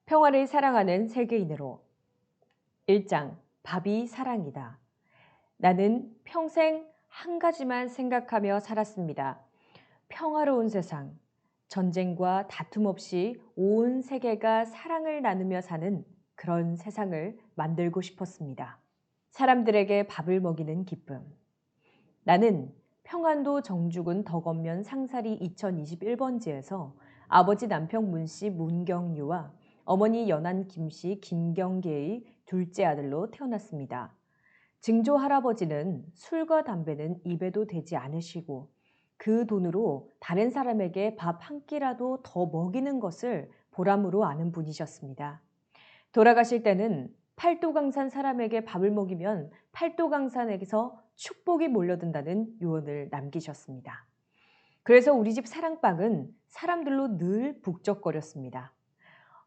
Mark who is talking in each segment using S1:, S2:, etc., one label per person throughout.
S1: 평화를 사랑하는 세계인으로. 1장 밥이 사랑이다. 나는 평생 한 가지만 생각하며 살았습니다. 평화로운 세상, 전쟁과 다툼 없이 온 세계가 사랑을 나누며 사는 그런 세상을 만들고 싶었습니다. 사람들에게 밥을 먹이는 기쁨. 나는 평안도 정주군 덕원면 상사리 2021번지에서 아버지 남평 문씨 문경유와 어머니 연안 김씨 김경계의 둘째 아들로 태어났습니다. 증조 할아버지는 술과 담배는 입에도 대지 않으시고 그 돈으로 다른 사람에게 밥 한 끼라도 더 먹이는 것을 보람으로 아는 분이셨습니다. 돌아가실 때는 팔도강산 사람에게 밥을 먹이면 팔도강산에게서 축복이 몰려든다는 유언을 남기셨습니다. 그래서 우리 집 사랑방은 사람들로 늘 북적거렸습니다.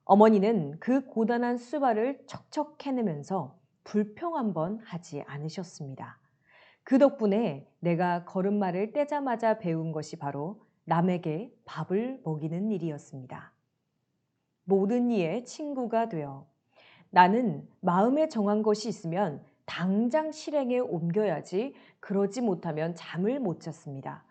S1: 어머니는 그 고단한 수발을 척척 해내면서 불평 한 번 하지 않으셨습니다. 그 덕분에 내가 걸음마를 떼자마자 배운 것이 바로 남에게 밥을 먹이는 일이었습니다. 모든 이의 친구가 되어. 나는 마음에 정한 것이 있으면 당장 실행에 옮겨야지, 그러지 못하면 잠을 못 잤습니다.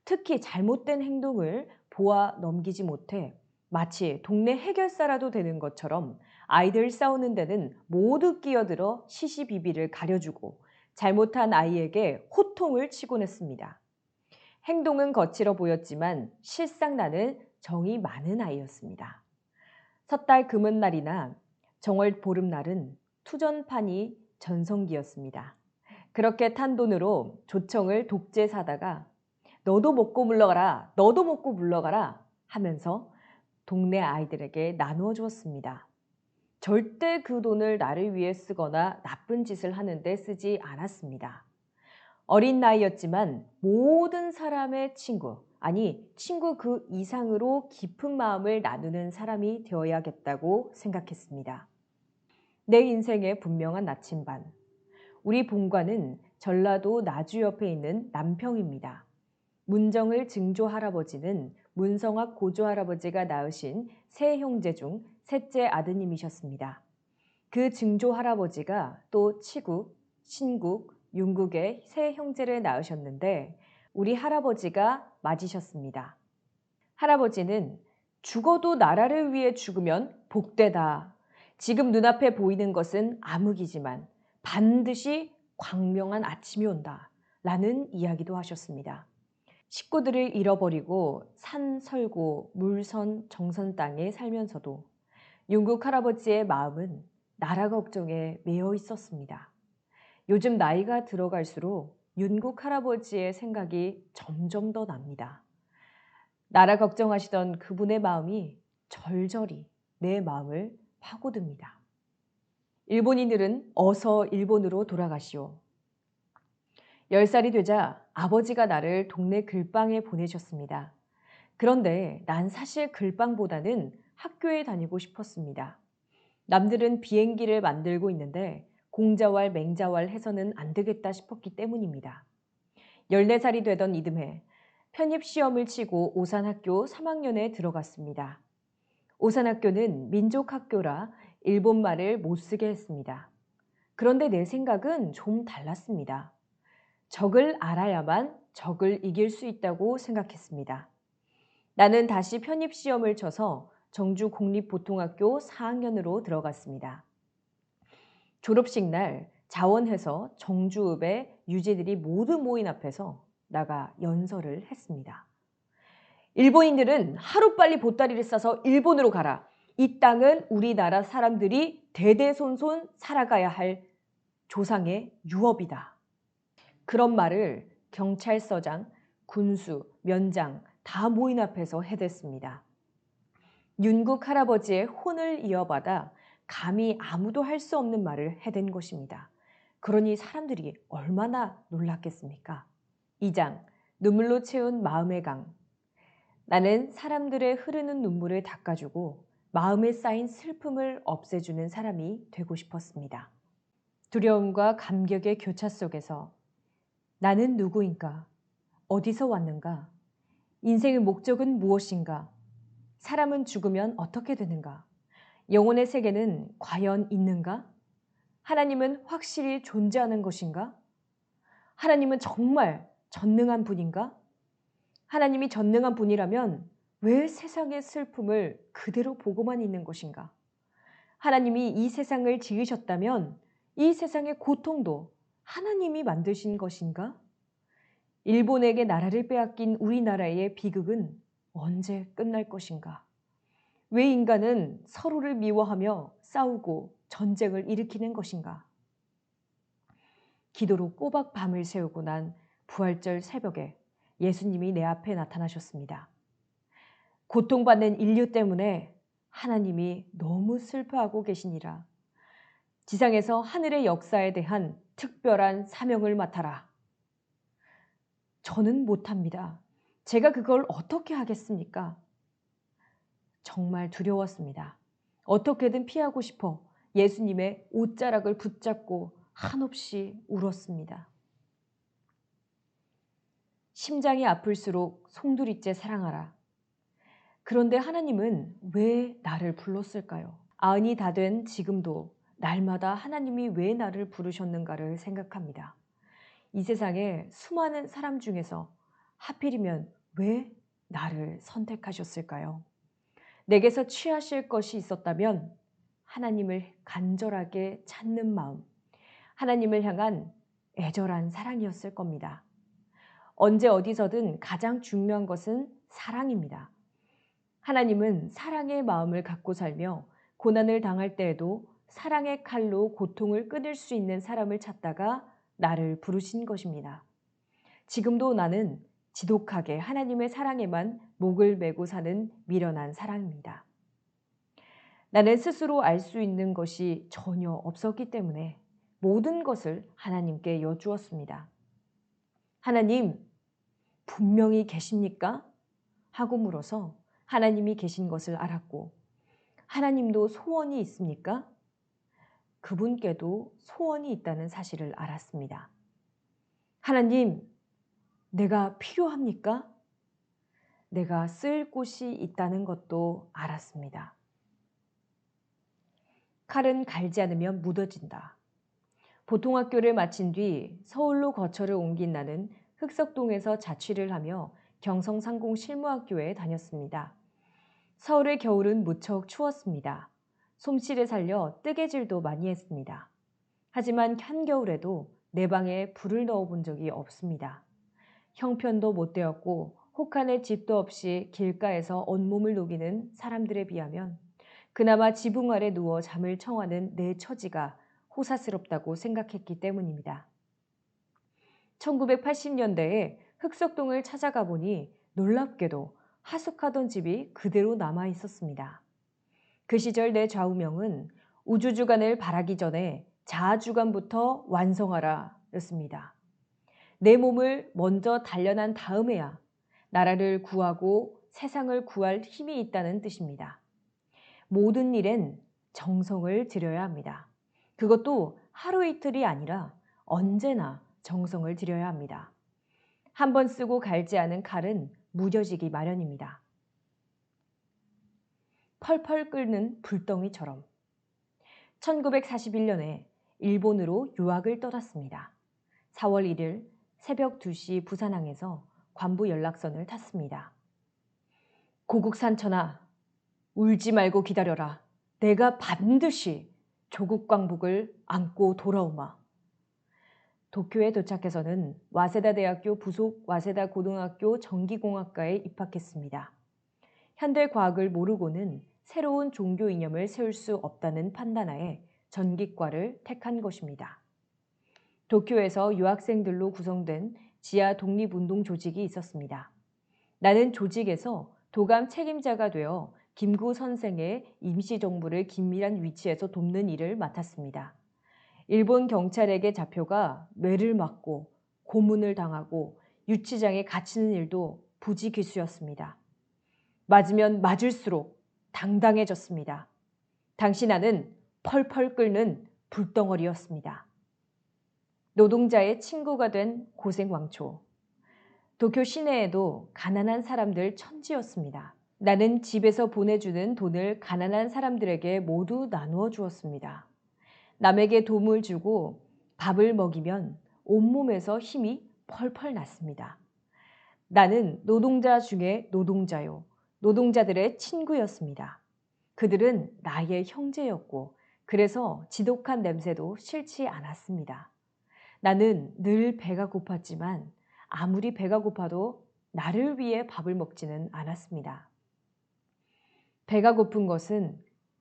S1: 특히 잘못된 행동을 보아 넘기지 못해 마치 동네 해결사라도 되는 것처럼 아이들 싸우는 데는 모두 끼어들어 시시비비를 가려주고 잘못한 아이에게 호통을 치곤 했습니다. 행동은 거칠어 보였지만 실상 나는 정이 많은 아이였습니다. 섣달 금은날이나 정월 보름날은 투전판이 전성기였습니다. 그렇게 탄 돈으로 조청을 독재 사다가 너도 먹고 물러가라, 너도 먹고 물러가라 하면서 동네 아이들에게 나누어 주었습니다. 절대 그 돈을 나를 위해 쓰거나 나쁜 짓을 하는데 쓰지 않았습니다. 어린 나이였지만 모든 사람의 친구, 아니 친구 그 이상으로 깊은 마음을 나누는 사람이 되어야겠다고 생각했습니다. 내 인생의 분명한 나침반. 우리 본관은 전라도 나주 옆에 있는 남평입니다. 문정을 증조 할아버지는 문성학 고조 할아버지가 낳으신 세 형제 중 셋째 아드님이셨습니다. 그 증조 할아버지가 또 치국, 신국, 윤국의 세 형제를 낳으셨는데 우리 할아버지가 맞으셨습니다. 할아버지는 죽어도 나라를 위해 죽으면 복되다. 지금 눈앞에 보이는 것은 암흑이지만 반드시 광명한 아침이 온다. 라는 이야기도 하셨습니다. 식구들을 잃어버리고 산 설고 물선 정선 땅에 살면서도 윤국 할아버지의 마음은 나라 걱정에 매여 있었습니다. 요즘 나이가 들어갈수록 윤국 할아버지의 생각이 점점 더 납니다. 나라 걱정하시던 그분의 마음이 절절히 내 마음을 파고듭니다. 일본인들은 어서 일본으로 돌아가시오. 10살이 되자 아버지가 나를 동네 글방에 보내셨습니다. 그런데 난 사실 글방보다는 학교에 다니고 싶었습니다. 남들은 비행기를 만들고 있는데 공자왈 맹자왈 해서는 안 되겠다 싶었기 때문입니다. 14살이 되던 이듬해 편입시험을 치고 오산학교 3학년에 들어갔습니다. 오산학교는 민족학교라 일본말을 못 쓰게 했습니다. 그런데 내 생각은 좀 달랐습니다. 적을 알아야만 적을 이길 수 있다고 생각했습니다. 나는 다시 편입시험을 쳐서 정주공립보통학교 4학년으로 들어갔습니다. 졸업식 날 자원해서 정주읍의 유지들이 모두 모인 앞에서 나가 연설을 했습니다. 일본인들은 하루빨리 보따리를 싸서 일본으로 가라. 이 땅은 우리나라 사람들이 대대손손 살아가야 할 조상의 유업이다. 그런 말을 경찰서장, 군수, 면장 다 모인 앞에서 해댔습니다. 윤국 할아버지의 혼을 이어받아 감히 아무도 할 수 없는 말을 해댄 것입니다. 그러니 사람들이 얼마나 놀랐겠습니까? 2장, 눈물로 채운 마음의 강. 나는 사람들의 흐르는 눈물을 닦아주고 마음에 쌓인 슬픔을 없애주는 사람이 되고 싶었습니다. 두려움과 감격의 교차 속에서 나는 누구인가? 어디서 왔는가? 인생의 목적은 무엇인가? 사람은 죽으면 어떻게 되는가? 영혼의 세계는 과연 있는가? 하나님은 확실히 존재하는 것인가? 하나님은 정말 전능한 분인가? 하나님이 전능한 분이라면 왜 세상의 슬픔을 그대로 보고만 있는 것인가? 하나님이 이 세상을 지으셨다면 이 세상의 고통도 하나님이 만드신 것인가? 일본에게 나라를 빼앗긴 우리나라의 비극은 언제 끝날 것인가? 왜 인간은 서로를 미워하며 싸우고 전쟁을 일으키는 것인가? 기도로 꼬박 밤을 새우고 난 부활절 새벽에 예수님이 내 앞에 나타나셨습니다. 고통받는 인류 때문에 하나님이 너무 슬퍼하고 계시니라. 지상에서 하늘의 역사에 대한 특별한 사명을 맡아라. 저는 못합니다. 제가 그걸 어떻게 하겠습니까? 정말 두려웠습니다. 어떻게든 피하고 싶어 예수님의 옷자락을 붙잡고 한없이 울었습니다. 심장이 아플수록 송두리째 사랑하라. 그런데 하나님은 왜 나를 불렀을까요? 아흔이 다 된 지금도 날마다 하나님이 왜 나를 부르셨는가를 생각합니다. 이 세상에 수많은 사람 중에서 하필이면 왜 나를 선택하셨을까요? 내게서 취하실 것이 있었다면 하나님을 간절하게 찾는 마음, 하나님을 향한 애절한 사랑이었을 겁니다. 언제 어디서든 가장 중요한 것은 사랑입니다. 하나님은 사랑의 마음을 갖고 살며 고난을 당할 때에도 사랑의 칼로 고통을 끊을 수 있는 사람을 찾다가 나를 부르신 것입니다. 지금도 나는 지독하게 하나님의 사랑에만 목을 메고 사는 미련한 사람입니다. 나는 스스로 알 수 있는 것이 전혀 없었기 때문에 모든 것을 하나님께 여쭈었습니다. 하나님, 분명히 계십니까? 하고 물어서 하나님이 계신 것을 알았고, 하나님도 소원이 있습니까? 그분께도 소원이 있다는 사실을 알았습니다. 하나님, 내가 필요합니까? 내가 쓸 곳이 있다는 것도 알았습니다. 칼은 갈지 않으면 묻어진다. 보통학교를 마친 뒤 서울로 거처를 옮긴 나는 흑석동에서 자취를 하며 경성상공실무학교에 다녔습니다. 서울의 겨울은 무척 추웠습니다. 솜씨를 살려 뜨개질도 많이 했습니다. 하지만 한겨울에도 내 방에 불을 넣어본 적이 없습니다. 형편도 못 되었고 혹한의 집도 없이 길가에서 온몸을 녹이는 사람들에 비하면 그나마 지붕 아래 누워 잠을 청하는 내 처지가 호사스럽다고 생각했기 때문입니다. 1980년대에 흑석동을 찾아가 보니 놀랍게도 하숙하던 집이 그대로 남아 있었습니다. 그 시절 내 좌우명은 우주주간을 바라기 전에 자아주간부터 완성하라 였습니다. 내 몸을 먼저 단련한 다음에야 나라를 구하고 세상을 구할 힘이 있다는 뜻입니다. 모든 일엔 정성을 들여야 합니다. 그것도 하루 이틀이 아니라 언제나 정성을 들여야 합니다. 한 번 쓰고 갈지 않은 칼은 무뎌지기 마련입니다. 펄펄 끓는 불덩이처럼 1941년에 일본으로 유학을 떠났습니다. 4월 1일 새벽 2시 부산항에서 관부 연락선을 탔습니다. 고국산천하, 울지 말고 기다려라. 내가 반드시 조국 광복을 안고 돌아오마. 도쿄에 도착해서는 와세다 대학교 부속 와세다 고등학교 전기공학과에 입학했습니다. 현대 과학을 모르고는 새로운 종교 이념을 세울 수 없다는 판단하에 전기과를 택한 것입니다. 도쿄에서 유학생들로 구성된 지하 독립운동 조직이 있었습니다. 나는 조직에서 도감 책임자가 되어 김구 선생의 임시정부를 긴밀한 위치에서 돕는 일을 맡았습니다. 일본 경찰에게 잡혀가 뇌를 맞고 고문을 당하고 유치장에 갇히는 일도 부지기수였습니다. 맞으면 맞을수록 당당해졌습니다. 당시 나는 펄펄 끓는 불덩어리였습니다. 노동자의 친구가 된 고생왕초. 도쿄 시내에도 가난한 사람들 천지였습니다. 나는 집에서 보내주는 돈을 가난한 사람들에게 모두 나누어 주었습니다. 남에게 도움을 주고 밥을 먹이면 온몸에서 힘이 펄펄 났습니다. 나는 노동자 중에 노동자요. 노동자들의 친구였습니다. 그들은 나의 형제였고, 그래서 지독한 냄새도 싫지 않았습니다. 나는 늘 배가 고팠지만 아무리 배가 고파도 나를 위해 밥을 먹지는 않았습니다. 배가 고픈 것은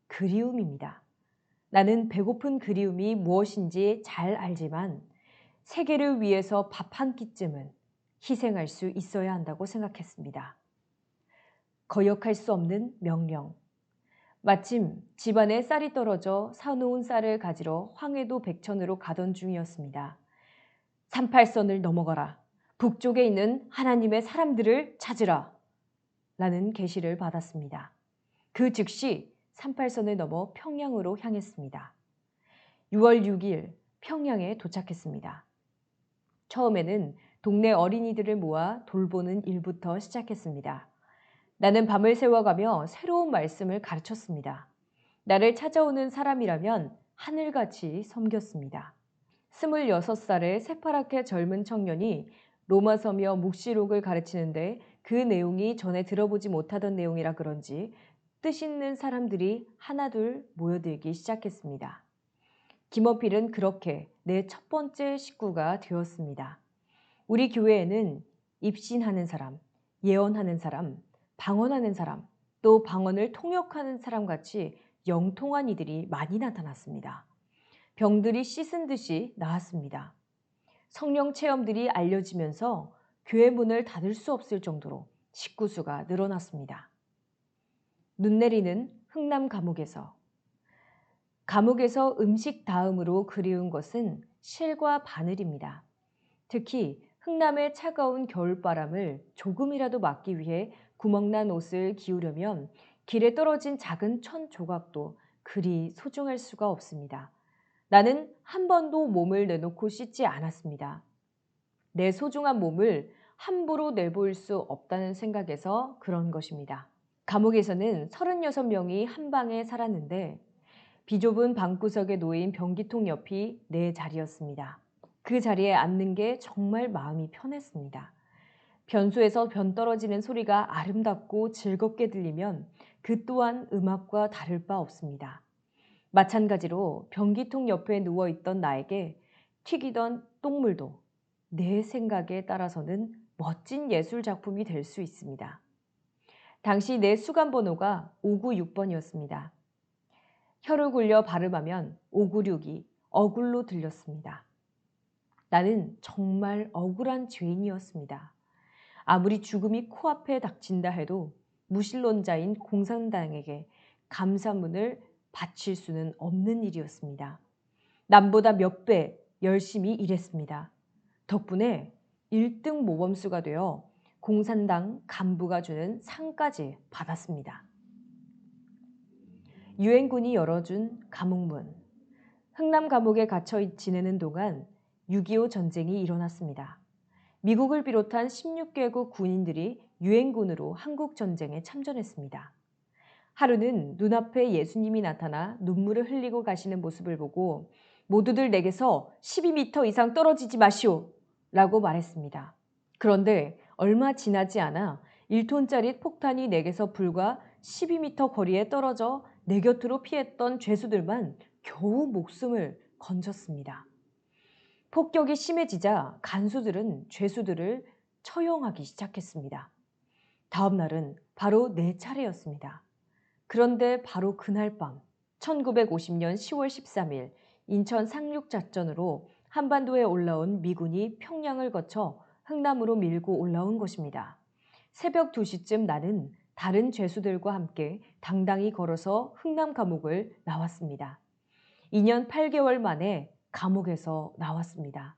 S1: 그리움입니다. 나는 배고픈 그리움이 무엇인지 잘 알지만 세계를 위해서 밥 한 끼쯤은 희생할 수 있어야 한다고 생각했습니다. 거역할 수 없는 명령. 마침 집안에 쌀이 떨어져 사놓은 쌀을 가지러 황해도 백천으로 가던 중이었습니다. 38선을 넘어가라. 북쪽에 있는 하나님의 사람들을 찾으라. 라는 계시를 받았습니다. 그 즉시 38선을 넘어 평양으로 향했습니다. 6월 6일 평양에 도착했습니다. 처음에는 동네 어린이들을 모아 돌보는 일부터 시작했습니다. 나는 밤을 새워가며 새로운 말씀을 가르쳤습니다. 나를 찾아오는 사람이라면 하늘같이 섬겼습니다. 26살의 새파랗게 젊은 청년이 로마서며 묵시록을 가르치는데 그 내용이 전에 들어보지 못하던 내용이라 그런지 뜻있는 사람들이 하나둘 모여들기 시작했습니다. 김어필은 그렇게 내 첫 번째 식구가 되었습니다. 우리 교회에는 입신하는 사람, 예언하는 사람, 방언하는 사람, 또 방언을 통역하는 사람 같이 영통한 이들이 많이 나타났습니다. 병들이 씻은 듯이 나았습니다. 성령 체험들이 알려지면서 교회 문을 닫을 수 없을 정도로 식구 수가 늘어났습니다. 눈 내리는 흥남 감옥에서 음식 다음으로 그리운 것은 실과 바늘입니다. 특히 흥남의 차가운 겨울바람을 조금이라도 막기 위해 구멍난 옷을 기우려면 길에 떨어진 작은 천 조각도 그리 소중할 수가 없습니다. 나는 한 번도 몸을 내놓고 씻지 않았습니다. 내 소중한 몸을 함부로 내보일 수 없다는 생각에서 그런 것입니다. 감옥에서는 36명이 한 방에 살았는데 비좁은 방구석에 놓인 변기통 옆이 내 자리였습니다. 그 자리에 앉는 게 정말 마음이 편했습니다. 변소에서 변 떨어지는 소리가 아름답고 즐겁게 들리면 그 또한 음악과 다를 바 없습니다. 마찬가지로 변기통 옆에 누워있던 나에게 튀기던 똥물도 내 생각에 따라서는 멋진 예술 작품이 될 수 있습니다. 당시 내 수감 번호가 596번이었습니다. 혀를 굴려 발음하면 596이 어굴로 들렸습니다. 나는 정말 억울한 죄인이었습니다. 아무리 죽음이 코앞에 닥친다 해도 무신론자인 공산당에게 감사문을 바칠 수는 없는 일이었습니다. 남보다 몇 배 열심히 일했습니다. 덕분에 1등 모범수가 되어 공산당 간부가 주는 상까지 받았습니다. 유엔군이 열어준 감옥문. 흥남 감옥에 갇혀 지내는 동안 6.25 전쟁이 일어났습니다. 미국을 비롯한 16개국 군인들이 유엔군으로 한국 전쟁에 참전했습니다. 하루는 눈앞에 예수님이 나타나 눈물을 흘리고 가시는 모습을 보고 모두들 내게서 12m 이상 떨어지지 마시오 라고 말했습니다. 그런데 얼마 지나지 않아 1톤짜리 폭탄이 내게서 불과 12m 거리에 떨어져 내 곁으로 피했던 죄수들만 겨우 목숨을 건졌습니다. 폭격이 심해지자 간수들은 죄수들을 처형하기 시작했습니다. 다음 날은 바로 내 차례였습니다. 그런데 바로 그날 밤 1950년 10월 13일 인천 상륙작전으로 한반도에 올라온 미군이 평양을 거쳐 흥남으로 밀고 올라온 것입니다. 새벽 2시쯤 나는 다른 죄수들과 함께 당당히 걸어서 흥남 감옥을 나왔습니다. 2년 8개월 만에 감옥에서 나왔습니다.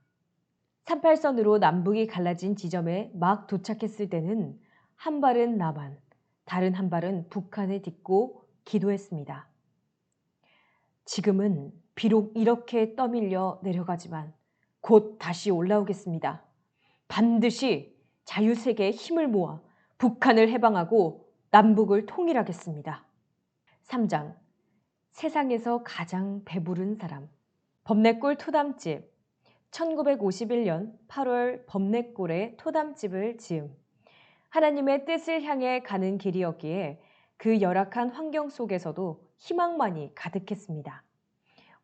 S1: 38선으로 남북이 갈라진 지점에 막 도착했을 때는 한 발은 남한, 다른 한 발은 북한을 딛고 기도했습니다. 지금은 비록 이렇게 떠밀려 내려가지만 곧 다시 올라오겠습니다. 반드시 자유세계의 힘을 모아 북한을 해방하고 남북을 통일하겠습니다. 3장. 세상에서 가장 배부른 사람. 범내골 토담집. 1951년 8월 범내골에 토담집을 지음. 하나님의 뜻을 향해 가는 길이었기에 그 열악한 환경 속에서도 희망만이 가득했습니다.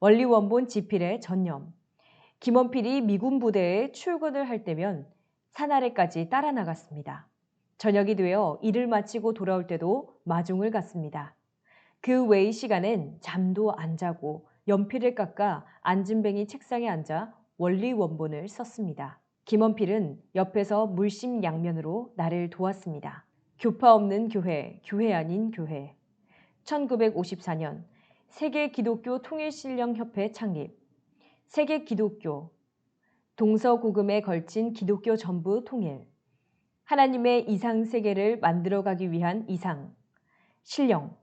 S1: 원리원본 지필의 전념. 김원필이 미군 부대에 출근을 할 때면 산 아래까지 따라 나갔습니다. 저녁이 되어 일을 마치고 돌아올 때도 마중을 갔습니다. 그 외의 시간엔 잠도 안 자고 연필을 깎아 앉은뱅이 책상에 앉아 원리원본을 썼습니다. 김원필은 옆에서 물심양면으로 나를 도왔습니다. 교파 없는 교회, 교회 아닌 교회. 1954년 세계기독교통일신령협회 창립. 세계기독교, 동서고금에 걸친 기독교 전부 통일. 하나님의 이상세계를 만들어가기 위한 이상. 신령,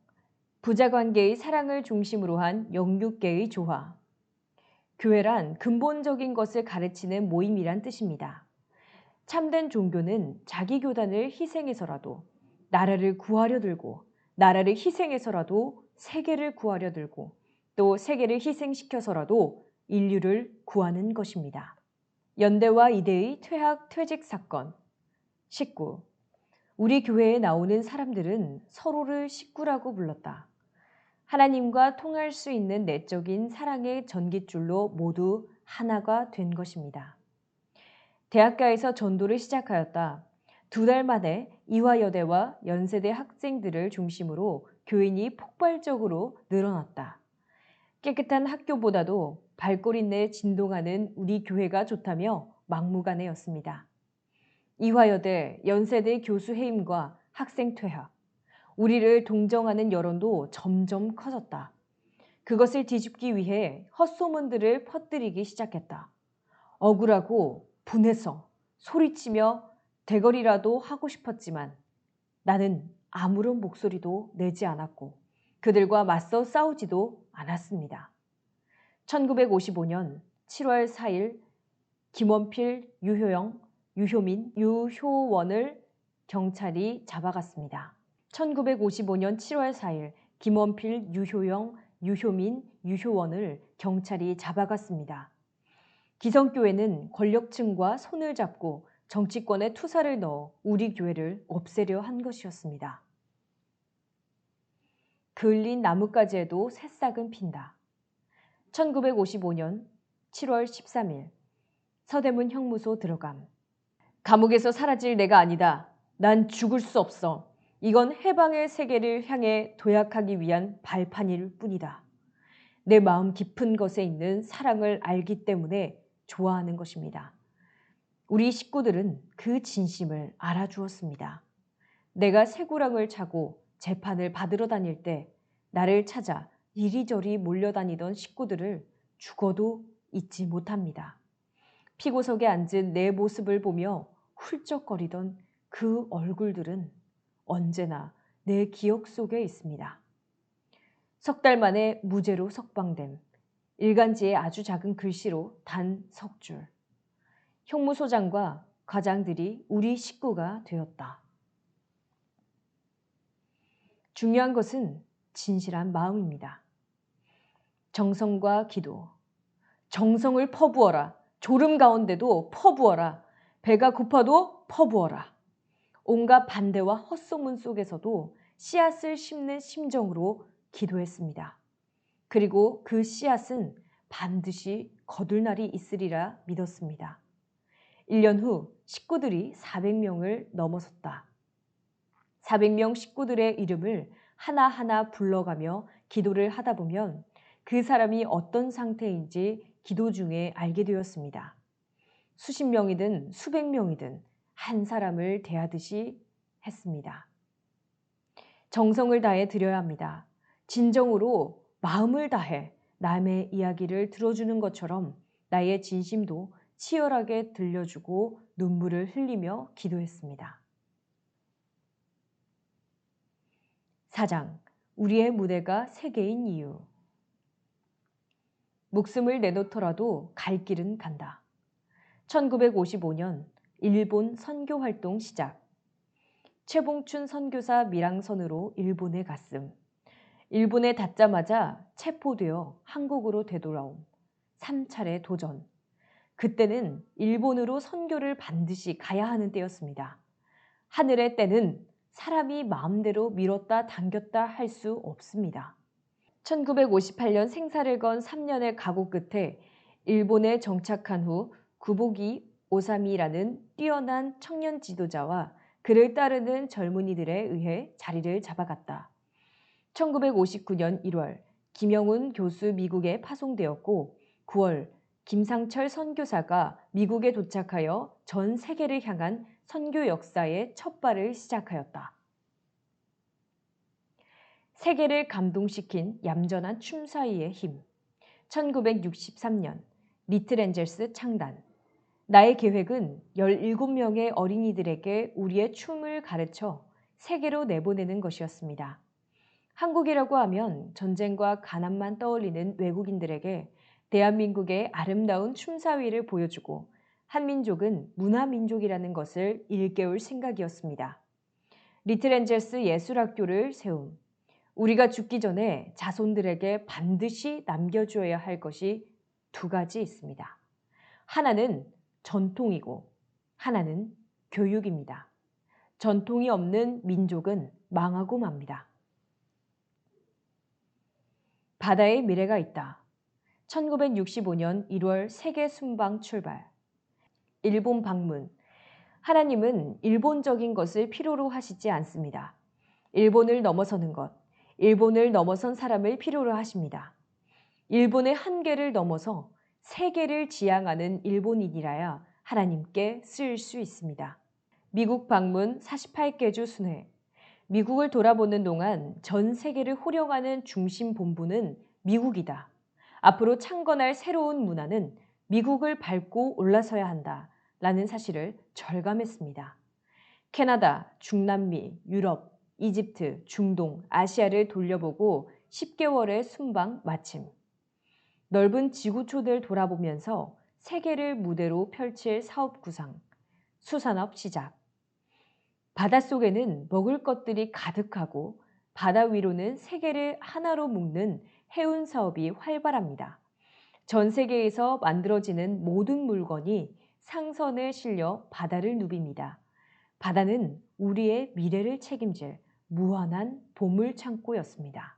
S1: 부자관계의 사랑을 중심으로 한 영육계의 조화. 교회란 근본적인 것을 가르치는 모임이란 뜻입니다. 참된 종교는 자기 교단을 희생해서라도 나라를 구하려 들고 나라를 희생해서라도 세계를 구하려 들고 또 세계를 희생시켜서라도 인류를 구하는 것입니다. 연대와 이대의 퇴학 퇴직 사건. 식구. 우리 교회에 나오는 사람들은 서로를 식구라고 불렀다. 하나님과 통할 수 있는 내적인 사랑의 전깃줄로 모두 하나가 된 것입니다. 대학가에서 전도를 시작하였다. 2달 만에 이화여대와 연세대 학생들을 중심으로 교인이 폭발적으로 늘어났다. 깨끗한 학교보다도 발꼬린내 진동하는 우리 교회가 좋다며 막무가내였습니다. 이화여대, 연세대 교수 해임과 학생 퇴학, 우리를 동정하는 여론도 점점 커졌다. 그것을 뒤집기 위해 헛소문들을 퍼뜨리기 시작했다. 억울하고 분해서 소리치며 대거리라도 하고 싶었지만 나는 아무런 목소리도 내지 않았고 그들과 맞서 싸우지도 않았습니다. 1955년 7월 4일 김원필, 유효영, 유효민, 유효원을 경찰이 잡아갔습니다. 1955년 7월 4일 김원필, 유효영, 유효민, 유효원을 경찰이 잡아갔습니다. 기성교회는 권력층과 손을 잡고 정치권에 투사를 넣어 우리 교회를 없애려 한 것이었습니다. 그을린 나뭇가지에도 새싹은 핀다. 1955년 7월 13일 서대문 형무소 들어감. 감옥에서 사라질 내가 아니다. 난 죽을 수 없어. 이건 해방의 세계를 향해 도약하기 위한 발판일 뿐이다. 내 마음 깊은 것에 있는 사랑을 알기 때문에 좋아하는 것입니다. 우리 식구들은 그 진심을 알아주었습니다. 내가 새구랑을 차고 재판을 받으러 다닐 때 나를 찾아 이리저리 몰려다니던 식구들을 죽어도 잊지 못합니다. 피고석에 앉은 내 모습을 보며 훌쩍거리던 그 얼굴들은 언제나 내 기억 속에 있습니다. 3달 만에 무죄로 석방됨. 일간지에 아주 작은 글씨로 단 석 줄. 형무소장과 과장들이 우리 식구가 되었다. 중요한 것은 진실한 마음입니다. 정성과 기도. 정성을 퍼부어라. 졸음 가운데도 퍼부어라. 배가 고파도 퍼부어라. 온갖 반대와 헛소문 속에서도 씨앗을 심는 심정으로 기도했습니다. 그리고 그 씨앗은 반드시 거둘 날이 있으리라 믿었습니다. 1년 후 식구들이 400명을 넘어섰다. 400명 식구들의 이름을 하나하나 불러가며 기도를 하다 보면 그 사람이 어떤 상태인지 기도 중에 알게 되었습니다. 수십 명이든 수백 명이든 한 사람을 대하듯이 했습니다. 정성을 다해 드려야 합니다. 진정으로 마음을 다해 남의 이야기를 들어주는 것처럼 나의 진심도 치열하게 들려주고 눈물을 흘리며 기도했습니다. 4장. 우리의 무대가 세계인 이유. 목숨을 내놓더라도 갈 길은 간다. 1955년 일본 선교활동 시작. 최봉춘 선교사 밀항선으로 일본에 갔음. 일본에 닿자마자 체포되어 한국으로 되돌아옴. 3차례 도전. 그때는 일본으로 선교를 반드시 가야 하는 때였습니다. 하늘의 때는 사람이 마음대로 밀었다 당겼다 할 수 없습니다. 1958년 생사를 건 3년의 각오 끝에 일본에 정착한 후 구보기 오사미라는 뛰어난 청년 지도자와 그를 따르는 젊은이들에 의해 자리를 잡아갔다. 1959년 1월 김영훈 교수 미국에 파송되었고 9월 김상철 선교사가 미국에 도착하여 전 세계를 향한 선교 역사의 첫 발을 시작하였다. 세계를 감동시킨 얌전한 춤사위의 힘. 1963년 리틀 엔젤스 창단. 나의 계획은 17명의 어린이들에게 우리의 춤을 가르쳐 세계로 내보내는 것이었습니다. 한국이라고 하면 전쟁과 가난만 떠올리는 외국인들에게 대한민국의 아름다운 춤사위를 보여주고 한민족은 문화민족이라는 것을 일깨울 생각이었습니다. 리틀 엔젤스 예술학교를 세움. 우리가 죽기 전에 자손들에게 반드시 남겨줘야 할 것이 두 가지 있습니다. 하나는 전통이고 하나는 교육입니다. 전통이 없는 민족은 망하고 맙니다. 바다의 미래가 있다. 1965년 1월 세계 순방 출발. 일본 방문. 하나님은 일본적인 것을 필요로 하시지 않습니다. 일본을 넘어서는 것, 일본을 넘어선 사람을 필요로 하십니다. 일본의 한계를 넘어서 세계를 지향하는 일본인이라야 하나님께 쓰일 수 있습니다. 미국 방문 48개주 순회. 미국을 돌아보는 동안 전 세계를 호령하는 중심 본부는 미국이다. 앞으로 창건할 새로운 문화는 미국을 밟고 올라서야 한다. 라는 사실을 절감했습니다. 캐나다, 중남미, 유럽, 이집트, 중동, 아시아를 돌려보고 10개월의 순방 마침. 넓은 지구촌을 돌아보면서 세계를 무대로 펼칠 사업 구상, 수산업 시작. 바닷속에는 먹을 것들이 가득하고 바다 위로는 세계를 하나로 묶는 해운 사업이 활발합니다. 전 세계에서 만들어지는 모든 물건이 상선에 실려 바다를 누빕니다. 바다는 우리의 미래를 책임질 무한한 보물 창고였습니다.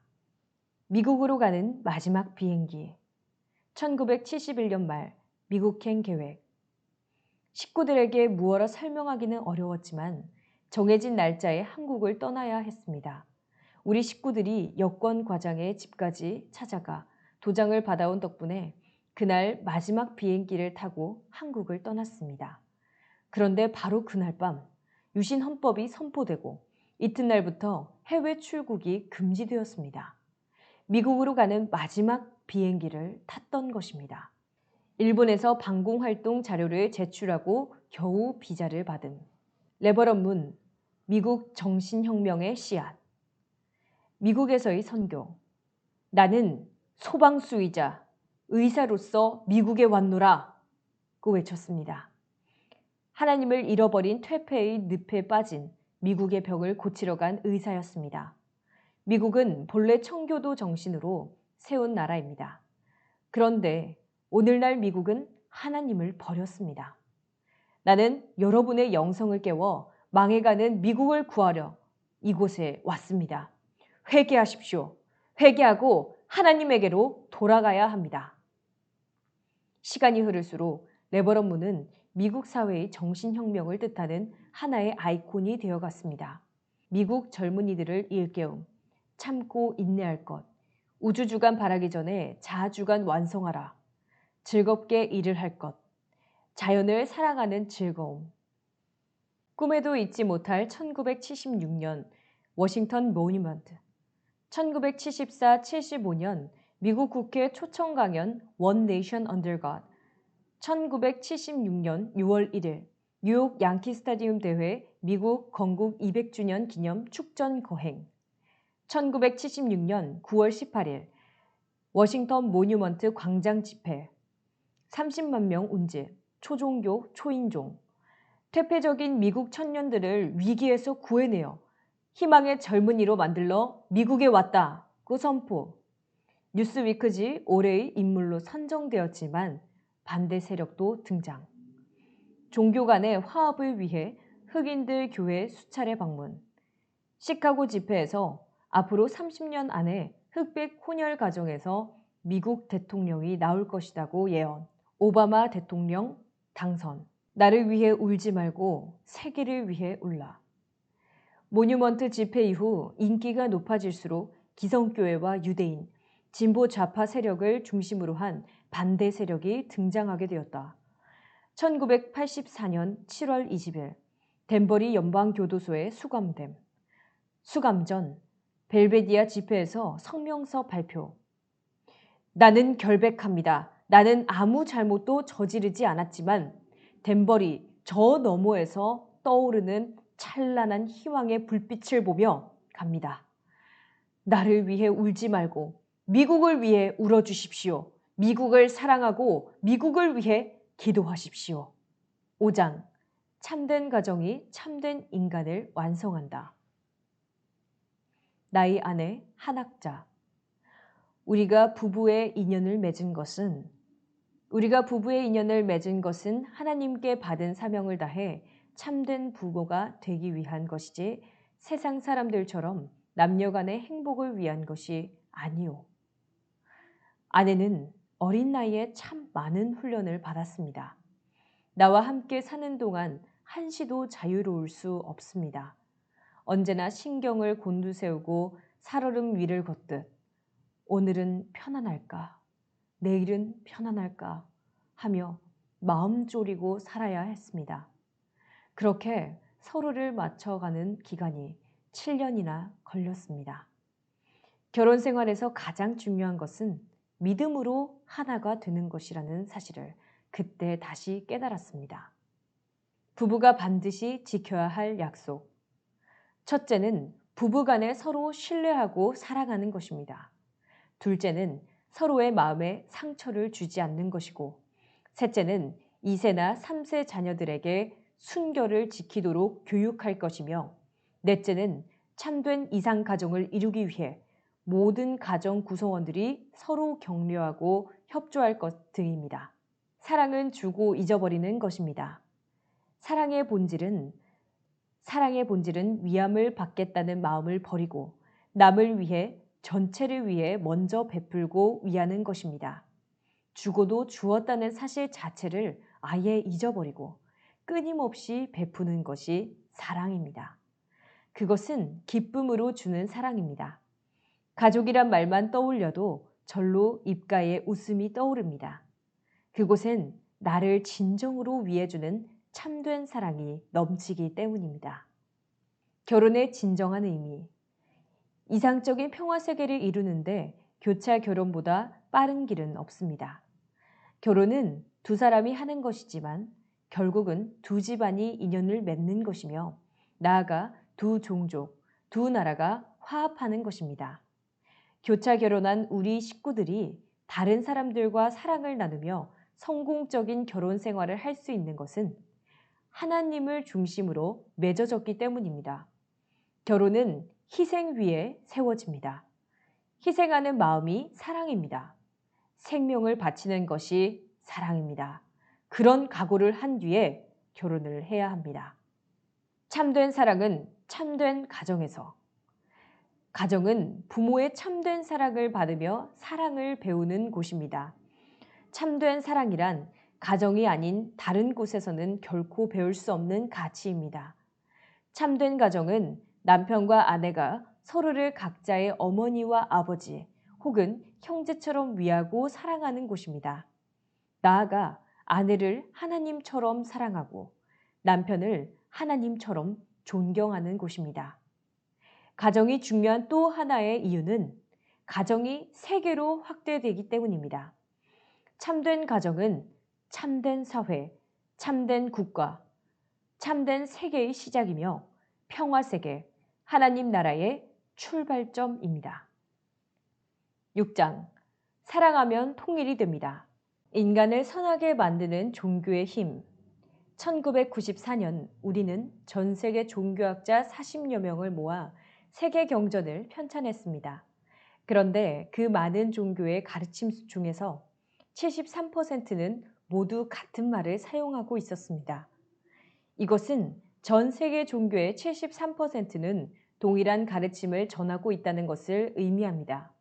S1: 미국으로 가는 마지막 비행기. 1971년 말 미국행 계획. 식구들에게 무어라 설명하기는 어려웠지만 정해진 날짜에 한국을 떠나야 했습니다. 우리 식구들이 여권 과장의 집까지 찾아가 도장을 받아온 덕분에 그날 마지막 비행기를 타고 한국을 떠났습니다. 그런데 바로 그날 밤 유신 헌법이 선포되고 이튿날부터 해외 출국이 금지되었습니다. 미국으로 가는 마지막 비행기를 탔던 것입니다. 일본에서 방공활동 자료를 제출하고 겨우 비자를 받음. 레버런 문, 미국 정신혁명의 씨앗. 미국에서의 선교. 나는 소방수이자 의사로서 미국에 왔노라 고 외쳤습니다. 하나님을 잃어버린 퇴폐의 늪에 빠진 미국의 병을 고치러 간 의사였습니다. 미국은 본래 청교도 정신으로 세운 나라입니다. 그런데 오늘날 미국은 하나님을 버렸습니다. 나는 여러분의 영성을 깨워 망해가는 미국을 구하려 이곳에 왔습니다. 회개하십시오. 회개하고 하나님에게로 돌아가야 합니다. 시간이 흐를수록 레버런 문은 미국 사회의 정신혁명을 뜻하는 하나의 아이콘이 되어갔습니다. 미국 젊은이들을 일깨움, 참고 인내할 것, 우주주간 바라기 전에 자아주간 완성하라, 즐겁게 일을 할 것, 자연을 사랑하는 즐거움. 꿈에도 잊지 못할 1976년 워싱턴 모뉴먼트. 1974-75년 미국 국회 초청 강연 One Nation Under God. 1976년 6월 1일 뉴욕 양키 스타디움 대회 미국 건국 200주년 기념 축전 거행. 1976년 9월 18일 워싱턴 모뉴먼트 광장 집회. 30만 명 운집, 초종교, 초인종. 퇴폐적인 미국 청년들을 위기에서 구해내어 희망의 젊은이로 만들러 미국에 왔다고 선포. 뉴스위크지 올해의 인물로 선정되었지만 반대 세력도 등장. 종교 간의 화합을 위해 흑인들 교회 수차례 방문. 시카고 집회에서 앞으로 30년 안에 흑백 혼혈 가정에서 미국 대통령이 나올 것이라고 예언. 오바마 대통령 당선. 나를 위해 울지 말고 세계를 위해 울라. 모뉴먼트 집회 이후 인기가 높아질수록 기성교회와 유대인, 진보 좌파 세력을 중심으로 한 반대 세력이 등장하게 되었다. 1984년 7월 20일 덴버리 연방교도소에 수감됨. 수감 전 벨베디아 집회에서 성명서 발표. 나는 결백합니다. 나는 아무 잘못도 저지르지 않았지만 덴버리 저 너머에서 떠오르는 찬란한 희망의 불빛을 보며 갑니다. 나를 위해 울지 말고 미국을 위해 울어주십시오. 미국을 사랑하고 미국을 위해 기도하십시오. 5장 참된 가정이 참된 인간을 완성한다. 나의 아내 한학자. 우리가 부부의 인연을 맺은 것은 하나님께 받은 사명을 다해 참된 부부가 되기 위한 것이지 세상 사람들처럼 남녀 간의 행복을 위한 것이 아니오. 아내는 어린 나이에 참 많은 훈련을 받았습니다. 나와 함께 사는 동안 한시도 자유로울 수 없습니다. 언제나 신경을 곤두세우고 살얼음 위를 걷듯 오늘은 편안할까? 내일은 편안할까? 하며 마음 졸이고 살아야 했습니다. 그렇게 서로를 맞춰가는 기간이 7년이나 걸렸습니다. 결혼 생활에서 가장 중요한 것은 믿음으로 하나가 되는 것이라는 사실을 그때 다시 깨달았습니다. 부부가 반드시 지켜야 할 약속. 첫째는 부부간에 서로 신뢰하고 사랑하는 것입니다. 둘째는 서로의 마음에 상처를 주지 않는 것이고, 셋째는 2세나 3세 자녀들에게 순결을 지키도록 교육할 것이며, 넷째는 참된 이상 가정을 이루기 위해 모든 가정 구성원들이 서로 격려하고 협조할 것 등입니다. 사랑은 주고 잊어버리는 것입니다. 사랑의 본질은 위함을 받겠다는 마음을 버리고 남을 위해 전체를 위해 먼저 베풀고 위하는 것입니다. 주고도 주었다는 사실 자체를 아예 잊어버리고 끊임없이 베푸는 것이 사랑입니다. 그것은 기쁨으로 주는 사랑입니다. 가족이란 말만 떠올려도 절로 입가에 웃음이 떠오릅니다. 그곳엔 나를 진정으로 위해주는 참된 사랑이 넘치기 때문입니다. 결혼의 진정한 의미. 이상적인 평화세계를 이루는데 교차 결혼보다 빠른 길은 없습니다. 결혼은 두 사람이 하는 것이지만 결국은 두 집안이 인연을 맺는 것이며 나아가 두 종족, 두 나라가 화합하는 것입니다. 교차 결혼한 우리 식구들이 다른 사람들과 사랑을 나누며 성공적인 결혼 생활을 할 수 있는 것은 하나님을 중심으로 맺어졌기 때문입니다. 결혼은 희생 위에 세워집니다. 희생하는 마음이 사랑입니다. 생명을 바치는 것이 사랑입니다. 그런 각오를 한 뒤에 결혼을 해야 합니다. 참된 사랑은 참된 가정에서. 가정은 부모의 참된 사랑을 받으며 사랑을 배우는 곳입니다. 참된 사랑이란 가정이 아닌 다른 곳에서는 결코 배울 수 없는 가치입니다. 참된 가정은 남편과 아내가 서로를 각자의 어머니와 아버지 혹은 형제처럼 위하고 사랑하는 곳입니다. 나아가 아내를 하나님처럼 사랑하고 남편을 하나님처럼 존경하는 곳입니다. 가정이 중요한 또 하나의 이유는 가정이 세계로 확대되기 때문입니다. 참된 가정은 참된 사회, 참된 국가, 참된 세계의 시작이며 평화세계, 하나님 나라의 출발점입니다. 6장, 사랑하면 통일이 됩니다. 인간을 선하게 만드는 종교의 힘. 1994년 우리는 전 세계 종교학자 40여 명을 모아 세계 경전을 편찬했습니다. 그런데 그 많은 종교의 가르침 중에서 73%는 모두 같은 말을 사용하고 있었습니다. 이것은 전 세계 종교의 73%는 동일한 가르침을 전하고 있다는 것을 의미합니다.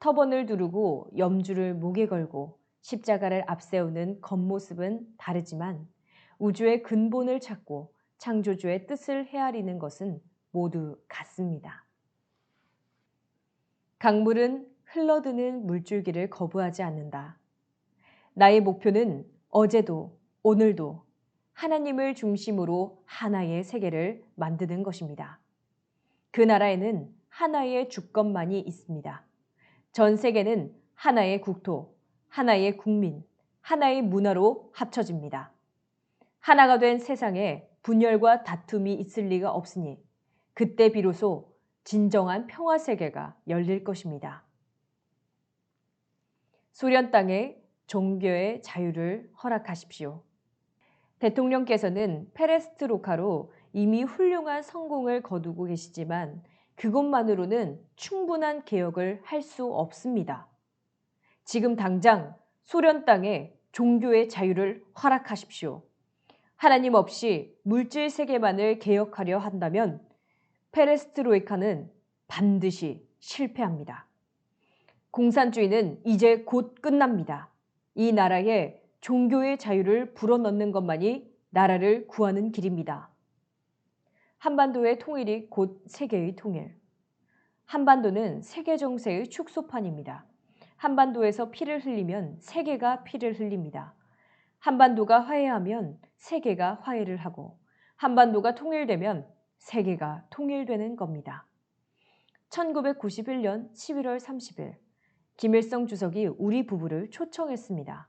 S1: 터번을 두르고 염주를 목에 걸고 십자가를 앞세우는 겉모습은 다르지만 우주의 근본을 찾고 창조주의 뜻을 헤아리는 것은 모두 같습니다. 강물은 흘러드는 물줄기를 거부하지 않는다. 나의 목표는 어제도 오늘도 하나님을 중심으로 하나의 세계를 만드는 것입니다. 그 나라에는 하나의 주권만이 있습니다. 전 세계는 하나의 국토, 하나의 국민, 하나의 문화로 합쳐집니다. 하나가 된 세상에 분열과 다툼이 있을 리가 없으니 그때 비로소 진정한 평화 세계가 열릴 것입니다. 소련 땅에 종교의 자유를 허락하십시오. 대통령께서는 페레스트로카로 이미 훌륭한 성공을 거두고 계시지만 그것만으로는 충분한 개혁을 할 수 없습니다. 지금 당장 소련 땅에 종교의 자유를 허락하십시오. 하나님 없이 물질 세계만을 개혁하려 한다면 페레스트로이카는 반드시 실패합니다. 공산주의는 이제 곧 끝납니다. 이 나라에 종교의 자유를 불어넣는 것만이 나라를 구하는 길입니다. 한반도의 통일이 곧 세계의 통일. 한반도는 세계 정세의 축소판입니다. 한반도에서 피를 흘리면 세계가 피를 흘립니다. 한반도가 화해하면 세계가 화해를 하고 한반도가 통일되면 세계가 통일되는 겁니다. 1991년 11월 30일 김일성 주석이 우리 부부를 초청했습니다.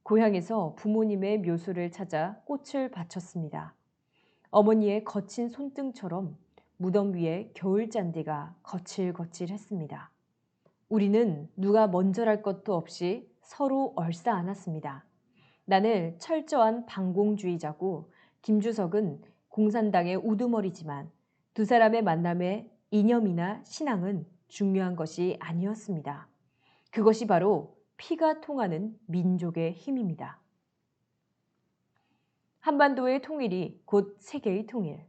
S1: 고향에서 부모님의 묘소를 찾아 꽃을 바쳤습니다. 어머니의 거친 손등처럼 무덤 위에 겨울잔디가 거칠거칠했습니다. 우리는 누가 먼저랄 것도 없이 서로 얼싸안았습니다. 나는 철저한 반공주의자고 김주석은 공산당의 우두머리지만 두 사람의 만남에 이념이나 신앙은 중요한 것이 아니었습니다. 그것이 바로 피가 통하는 민족의 힘입니다. 한반도의 통일이 곧 세계의 통일.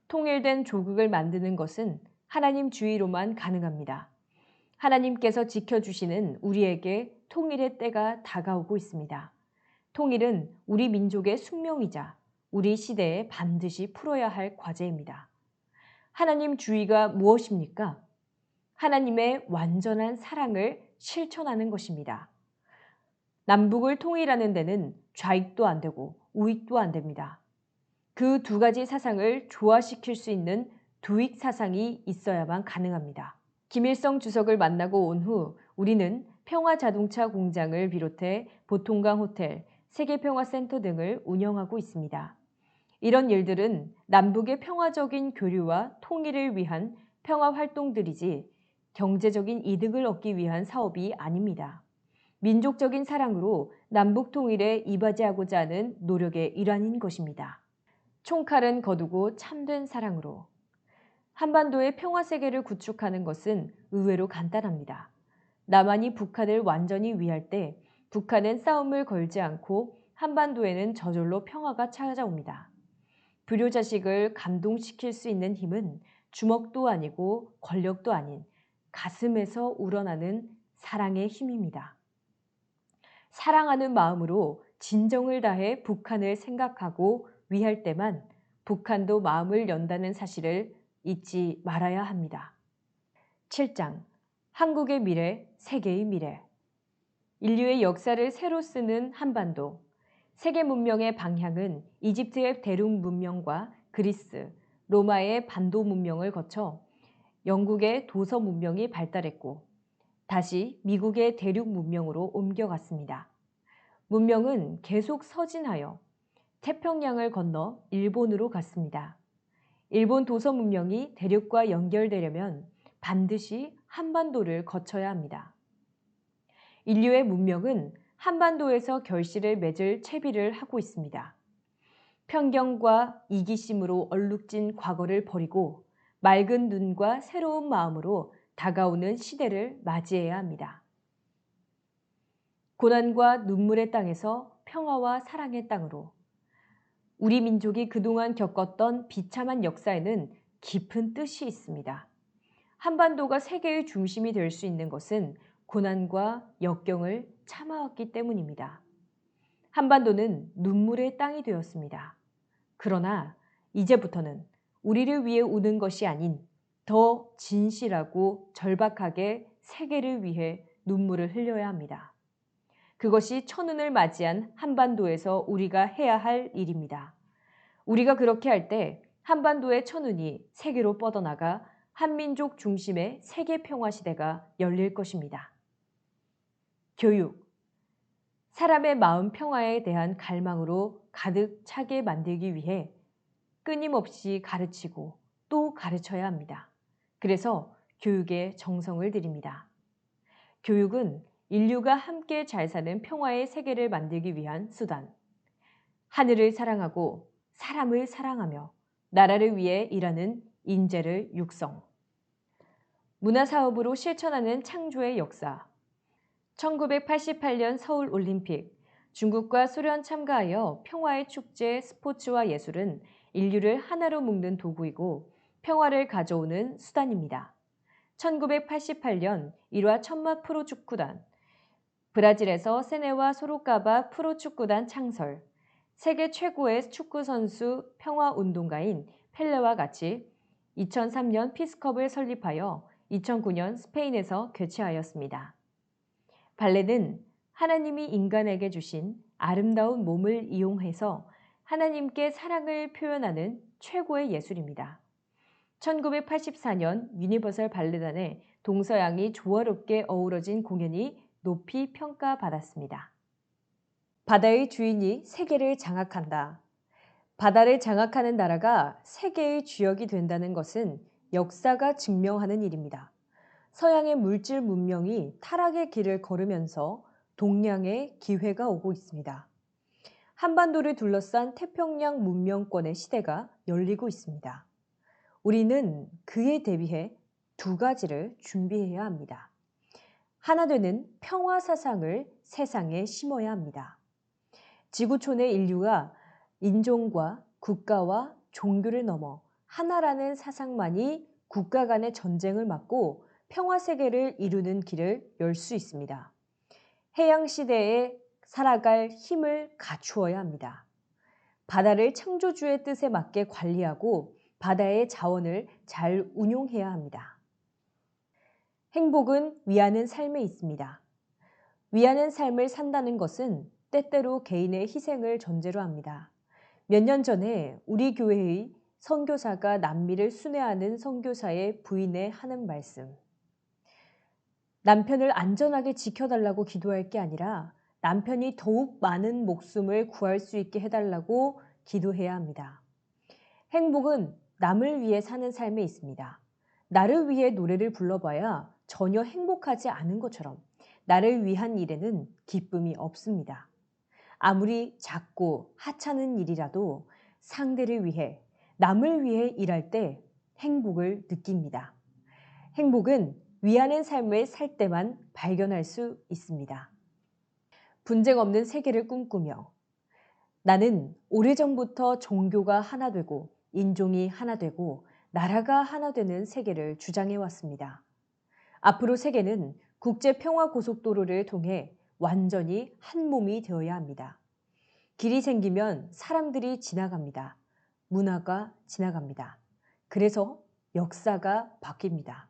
S1: 통일된 조국을 만드는 것은 하나님 주의로만 가능합니다. 하나님께서 지켜주시는 우리에게 통일의 때가 다가오고 있습니다. 통일은 우리 민족의 숙명이자 우리 시대에 반드시 풀어야 할 과제입니다. 하나님 주의가 무엇입니까? 하나님의 완전한 사랑을 실천하는 것입니다. 남북을 통일하는 데는 좌익도 안 되고 우익도 안 됩니다. 그 두 가지 사상을 조화시킬 수 있는 두익 사상이 있어야만 가능합니다. 김일성 주석을 만나고 온 후 우리는 평화자동차 공장을 비롯해 보통강 호텔, 세계평화센터 등을 운영하고 있습니다. 이런 일들은 남북의 평화적인 교류와 통일을 위한 평화활동들이지 경제적인 이득을 얻기 위한 사업이 아닙니다. 민족적인 사랑으로 남북 통일에 이바지하고자 하는 노력의 일환인 것입니다. 총칼은 거두고 참된 사랑으로. 한반도의 평화세계를 구축하는 것은 의외로 간단합니다. 남한이 북한을 완전히 위할 때 북한은 싸움을 걸지 않고 한반도에는 저절로 평화가 찾아옵니다. 불효자식을 감동시킬 수 있는 힘은 주먹도 아니고 권력도 아닌 가슴에서 우러나는 사랑의 힘입니다. 사랑하는 마음으로 진정을 다해 북한을 생각하고 위할 때만 북한도 마음을 연다는 사실을 잊지 말아야 합니다. 7장 한국의 미래, 세계의 미래. 인류의 역사를 새로 쓰는 한반도. 세계 문명의 방향은 이집트의 대륙 문명과 그리스, 로마의 반도 문명을 거쳐 영국의 도서 문명이 발달했고 다시 미국의 대륙 문명으로 옮겨갔습니다. 문명은 계속 서진하여 태평양을 건너 일본으로 갔습니다. 일본 도서 문명이 대륙과 연결되려면 반드시 한반도를 거쳐야 합니다. 인류의 문명은 한반도에서 결실을 맺을 채비를 하고 있습니다. 편견과 이기심으로 얼룩진 과거를 버리고 맑은 눈과 새로운 마음으로 다가오는 시대를 맞이해야 합니다. 고난과 눈물의 땅에서 평화와 사랑의 땅으로 우리 민족이 그동안 겪었던 비참한 역사에는 깊은 뜻이 있습니다. 한반도가 세계의 중심이 될 수 있는 것은 고난과 역경을 참아왔기 때문입니다. 한반도는 눈물의 땅이 되었습니다. 그러나 이제부터는 우리를 위해 우는 것이 아닌 더 진실하고 절박하게 세계를 위해 눈물을 흘려야 합니다. 그것이 천운을 맞이한 한반도에서 우리가 해야 할 일입니다. 우리가 그렇게 할 때 한반도의 천운이 세계로 뻗어나가 한민족 중심의 세계 평화 시대가 열릴 것입니다. 교육. 사람의 마음 평화에 대한 갈망으로 가득 차게 만들기 위해 끊임없이 가르치고 또 가르쳐야 합니다. 그래서 교육에 정성을 들입니다. 교육은 인류가 함께 잘 사는 평화의 세계를 만들기 위한 수단. 하늘을 사랑하고 사람을 사랑하며 나라를 위해 일하는 인재를 육성. 문화사업으로 실천하는 창조의 역사. 1988년 서울올림픽, 중국과 소련 참가하여 평화의 축제 스포츠와 예술은 인류를 하나로 묶는 도구이고 평화를 가져오는 수단입니다. 1988년 1화 천마 프로축구단, 브라질에서 세네와 소로카바 프로축구단 창설, 세계 최고의 축구선수 평화운동가인 펠레와 같이 2003년 피스컵을 설립하여 2009년 스페인에서 개최하였습니다. 발레는 하나님이 인간에게 주신 아름다운 몸을 이용해서 하나님께 사랑을 표현하는 최고의 예술입니다. 1984년 유니버설 발레단의 동서양이 조화롭게 어우러진 공연이 높이 평가받았습니다. 바다의 주인이 세계를 장악한다. 바다를 장악하는 나라가 세계의 주역이 된다는 것은 역사가 증명하는 일입니다. 서양의 물질 문명이 타락의 길을 걸으면서 동양의 기회가 오고 있습니다. 한반도를 둘러싼 태평양 문명권의 시대가 열리고 있습니다. 우리는 그에 대비해 두 가지를 준비해야 합니다. 하나 되는 평화 사상을 세상에 심어야 합니다. 지구촌의 인류가 인종과 국가와 종교를 넘어 하나라는 사상만이 국가 간의 전쟁을 막고 평화 세계를 이루는 길을 열 수 있습니다. 해양 시대에 살아갈 힘을 갖추어야 합니다. 바다를 창조주의 뜻에 맞게 관리하고 바다의 자원을 잘 운용해야 합니다. 행복은 위하는 삶에 있습니다. 위하는 삶을 산다는 것은 때때로 개인의 희생을 전제로 합니다. 몇 년 전에 우리 교회의 선교사가 남미를 순회하는 선교사의 부인에 하는 말씀. 남편을 안전하게 지켜달라고 기도할 게 아니라 남편이 더욱 많은 목숨을 구할 수 있게 해달라고 기도해야 합니다. 행복은 남을 위해 사는 삶에 있습니다. 나를 위해 노래를 불러봐야 전혀 행복하지 않은 것처럼 나를 위한 일에는 기쁨이 없습니다. 아무리 작고 하찮은 일이라도 상대를 위해, 남을 위해 일할 때 행복을 느낍니다. 행복은 위하는 삶을 살 때만 발견할 수 있습니다. 분쟁 없는 세계를 꿈꾸며 나는 오래전부터 종교가 하나 되고 인종이 하나 되고 나라가 하나 되는 세계를 주장해 왔습니다. 앞으로 세계는 국제평화고속도로를 통해 완전히 한 몸이 되어야 합니다. 길이 생기면 사람들이 지나갑니다. 문화가 지나갑니다. 그래서 역사가 바뀝니다.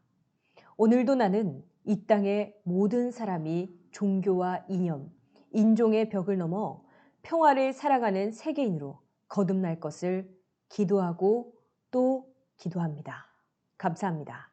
S1: 오늘도 나는 이 땅의 모든 사람이 종교와 이념, 인종의 벽을 넘어 평화를 살아가는 세계인으로 거듭날 것을 기도하고 또 기도합니다. 감사합니다.